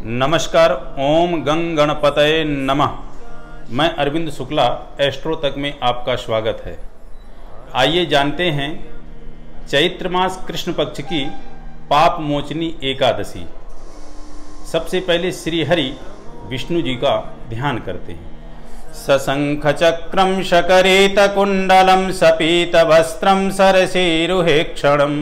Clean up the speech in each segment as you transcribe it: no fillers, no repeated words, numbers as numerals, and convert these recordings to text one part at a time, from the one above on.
नमस्कार। ओम गंग गणपतये नमः। मैं अरविंद शुक्ला, एस्ट्रो तक में आपका स्वागत है। आइए जानते हैं चैत्र मास कृष्ण पक्ष की पाप मोचनी एकादशी। सबसे पहले श्री हरि विष्णु जी का ध्यान करते हैं। सशंख चक्रम शकरेत कुंडलम सपीत वस्त्रम सरसीरुहे क्षणम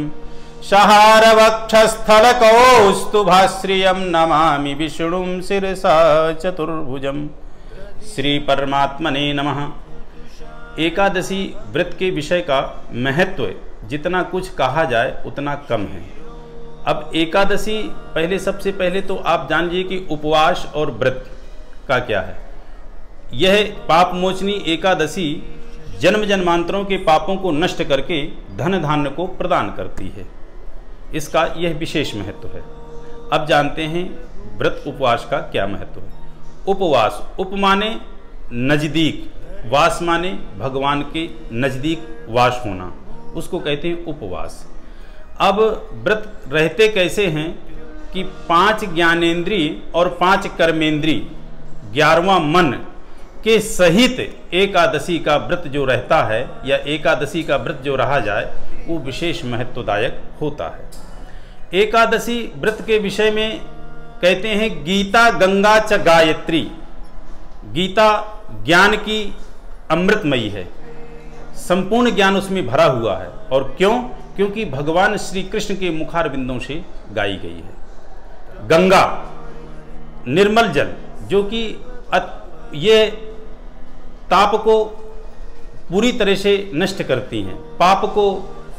सहारवक्षस्थल कौस्तुभाश्रियं नमामि विष्णुं शिरसा चतुर्भुजं। श्री परमात्मने नमः। एकादशी व्रत के विषय का महत्व जितना कुछ कहा जाए उतना कम है। अब एकादशी सबसे पहले तो आप जान लीजिए कि उपवास और व्रत का क्या है। यह पाप मोचनी एकादशी जन्म जन्मांतरों के पापों को नष्ट करके धन धान्य को प्रदान करती है। इसका यह विशेष महत्व है। अब जानते हैं व्रत उपवास का क्या महत्व है। उपवास, उप माने नजदीक, वास माने भगवान के नजदीक वास होना, उसको कहते हैं उपवास। अब व्रत रहते कैसे हैं कि 5 ज्ञानेंद्रिय और 5 कर्मेंद्रिय 11वां मन के सहित एकादशी का व्रत जो रहता है या एकादशी का व्रत जो रहा जाए वो विशेष महत्वदायक होता है। एकादशी व्रत के विषय में कहते हैं गीता गंगा च गायत्री। गीता ज्ञान की अमृतमयी है, संपूर्ण ज्ञान उसमें भरा हुआ है। और क्यों? क्योंकि भगवान श्री कृष्ण के मुखारविंदों से गाई गई है। गंगा निर्मल जल, जो कि ये ताप को पूरी तरह से नष्ट करती हैं, पाप को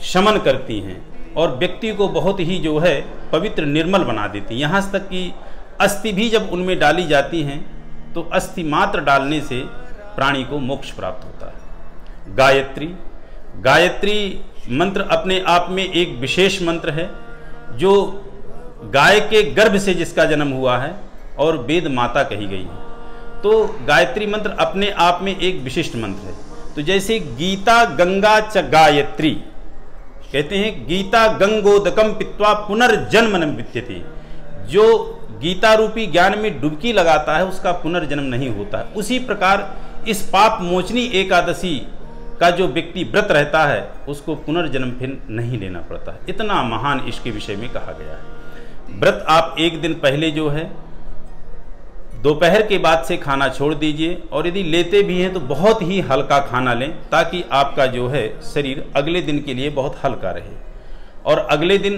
शमन करती हैं और व्यक्ति को बहुत ही जो है पवित्र निर्मल बना देती हैं। यहाँ तक कि अस्थि भी जब उनमें डाली जाती हैं तो अस्थि मात्र डालने से प्राणी को मोक्ष प्राप्त होता है। गायत्री, गायत्री मंत्र अपने आप में एक विशेष मंत्र है, जो गाय के गर्भ से जिसका जन्म हुआ है और वेद माता कही गई है। तो गायत्री मंत्र अपने आप में एक विशिष्ट मंत्र है। तो जैसे गीता गंगा च गायत्री, कहते हैं गीता गंगोदकम पित्वा पुनर्जन्म न विद्यते। जो गीता रूपी ज्ञान में डुबकी लगाता है उसका पुनर्जन्म नहीं होता है। उसी प्रकार इस पाप मोचनी एकादशी का जो व्यक्ति व्रत रहता है उसको पुनर्जन्म फिर नहीं लेना पड़ता है। इतना महान इसके विषय में कहा गया है। व्रत आप एक दिन पहले जो है दोपहर के बाद से खाना छोड़ दीजिए, और यदि लेते भी हैं तो बहुत ही हल्का खाना लें ताकि आपका जो है शरीर अगले दिन के लिए बहुत हल्का रहे। और अगले दिन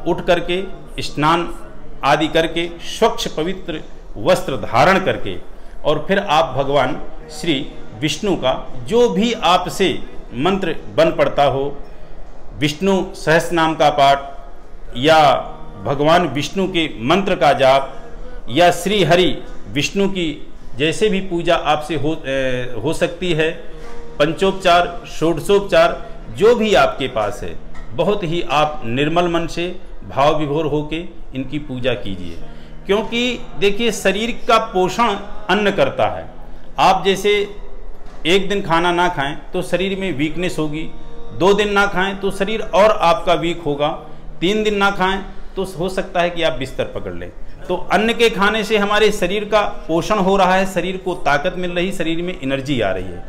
उठ करके स्नान आदि करके स्वच्छ पवित्र वस्त्र धारण करके और फिर आप भगवान श्री विष्णु का जो भी आपसे मंत्र बन पड़ता हो, विष्णु सहस्त्र नाम का पाठ या भगवान विष्णु के मंत्र का जाप या श्री हरि विष्णु की जैसे भी पूजा आपसे हो सकती है, पंचोपचार षोडशोपचार जो भी आपके पास है, बहुत ही आप निर्मल मन से भाव विभोर होके इनकी पूजा कीजिए। क्योंकि देखिए शरीर का पोषण अन्न करता है। आप जैसे एक दिन खाना ना खाएं तो शरीर में वीकनेस होगी, 2 दिन ना खाएं तो शरीर और आपका वीक होगा, 3 दिन ना खाएं तो हो सकता है कि आप बिस्तर पकड़ लें। तो अन्न के खाने से हमारे शरीर का पोषण हो रहा है, शरीर को ताकत मिल रही, शरीर में एनर्जी आ रही है।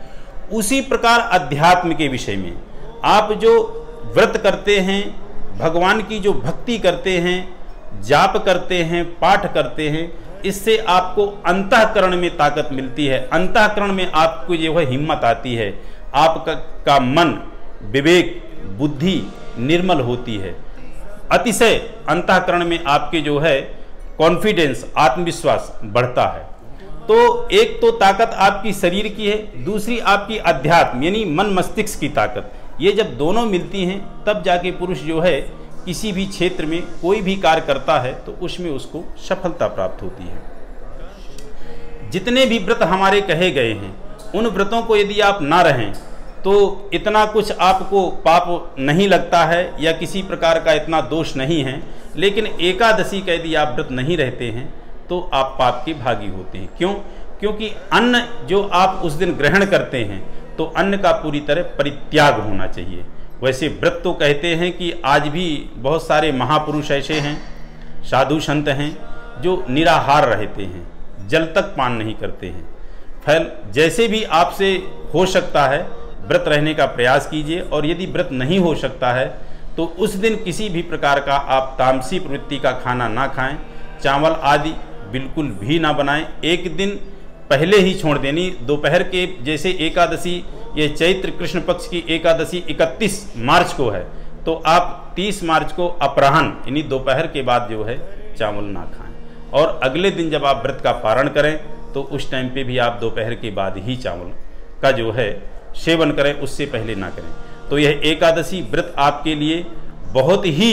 उसी प्रकार अध्यात्म के विषय में आप जो व्रत करते हैं, भगवान की जो भक्ति करते हैं, जाप करते हैं, पाठ करते हैं, इससे आपको अंतःकरण में ताकत मिलती है। अंतःकरण में आपको जो है हिम्मत आती है, आपका मन, विवेक, बुद्धि निर्मल होती है। अतिशय अंतःकरण में आपके जो है कॉन्फिडेंस, आत्मविश्वास बढ़ता है। तो एक तो ताकत आपकी शरीर की है, दूसरी आपकी अध्यात्म यानी मन मस्तिष्क की ताकत। ये जब दोनों मिलती हैं तब जाके पुरुष जो है किसी भी क्षेत्र में कोई भी कार्य करता है तो उसमें उसको सफलता प्राप्त होती है। जितने भी व्रत हमारे कहे गए हैं उन व्रतों को यदि आप ना रहें तो इतना कुछ आपको पाप नहीं लगता है या किसी प्रकार का इतना दोष नहीं है। लेकिन एकादशी का यदि आप व्रत नहीं रहते हैं तो आप पाप के भागी होते हैं। क्यों? क्योंकि अन्न जो आप उस दिन ग्रहण करते हैं तो अन्न का पूरी तरह परित्याग होना चाहिए। वैसे व्रत तो कहते हैं कि आज भी बहुत सारे महापुरुष ऐसे हैं, साधु संत हैं जो निराहार रहते हैं, जल तक पान नहीं करते हैं। फल जैसे भी आपसे हो सकता है व्रत रहने का प्रयास कीजिए, और यदि व्रत नहीं हो सकता है तो उस दिन किसी भी प्रकार का आप तामसी प्रवृत्ति का खाना ना खाएं, चावल आदि बिल्कुल भी ना बनाएं। एक दिन पहले ही छोड़ देनी, दोपहर के, जैसे एकादशी, ये चैत्र कृष्ण पक्ष की एकादशी 31 मार्च को है, तो आप 30 मार्च को अपराह्न यानी दोपहर के बाद जो है चावल ना खाएं, और अगले दिन जब आप व्रत का पारण करें तो उस टाइम पे भी आप दोपहर के बाद ही चावल का जो है सेवन करें, उससे पहले ना करें। तो यह एकादशी व्रत आपके लिए बहुत ही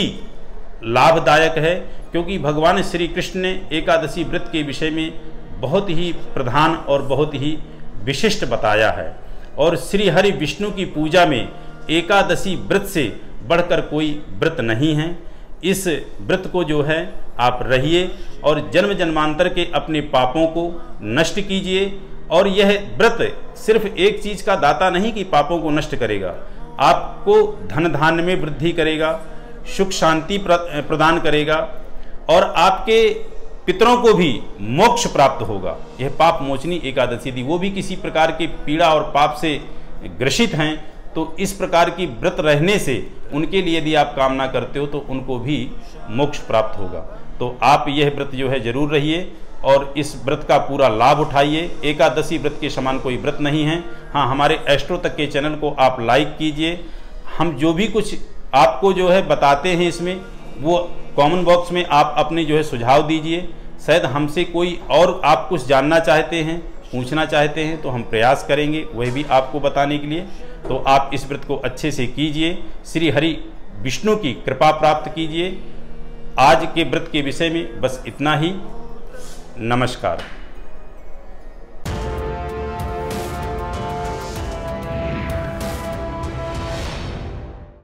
लाभदायक है, क्योंकि भगवान श्री कृष्ण ने एकादशी व्रत के विषय में बहुत ही प्रधान और बहुत ही विशिष्ट बताया है। और श्री हरि विष्णु की पूजा में एकादशी व्रत से बढ़कर कोई व्रत नहीं है। इस व्रत को जो है आप रहिए और जन्म जन्मांतर के अपने पापों को नष्ट कीजिए। और यह व्रत सिर्फ एक चीज़ का दाता नहीं कि पापों को नष्ट करेगा, आपको धन धान्य में वृद्धि करेगा, सुख शांति प्रदान करेगा, और आपके पितरों को भी मोक्ष प्राप्त होगा। यह पाप मोचनी एकादशी थी। वो भी किसी प्रकार की पीड़ा और पाप से ग्रसित हैं, तो इस प्रकार की व्रत रहने से उनके लिए यदि आप कामना करते हो तो उनको भी मोक्ष प्राप्त होगा। तो आप यह व्रत जो है जरूर रहिए और इस व्रत का पूरा लाभ उठाइए। एकादशी व्रत के समान कोई व्रत नहीं है। हाँ, हमारे एस्ट्रो तक के चैनल को आप लाइक कीजिए। हम जो भी कुछ आपको जो है बताते हैं इसमें, वो कमेंट बॉक्स में आप अपने जो है सुझाव दीजिए। शायद हमसे कोई और आप कुछ जानना चाहते हैं, पूछना चाहते हैं, तो हम प्रयास करेंगे वह भी आपको बताने के लिए। तो आप इस व्रत को अच्छे से कीजिए, श्री हरि विष्णु की कृपा प्राप्त कीजिए। आज के व्रत के विषय में बस इतना ही। नमस्कार।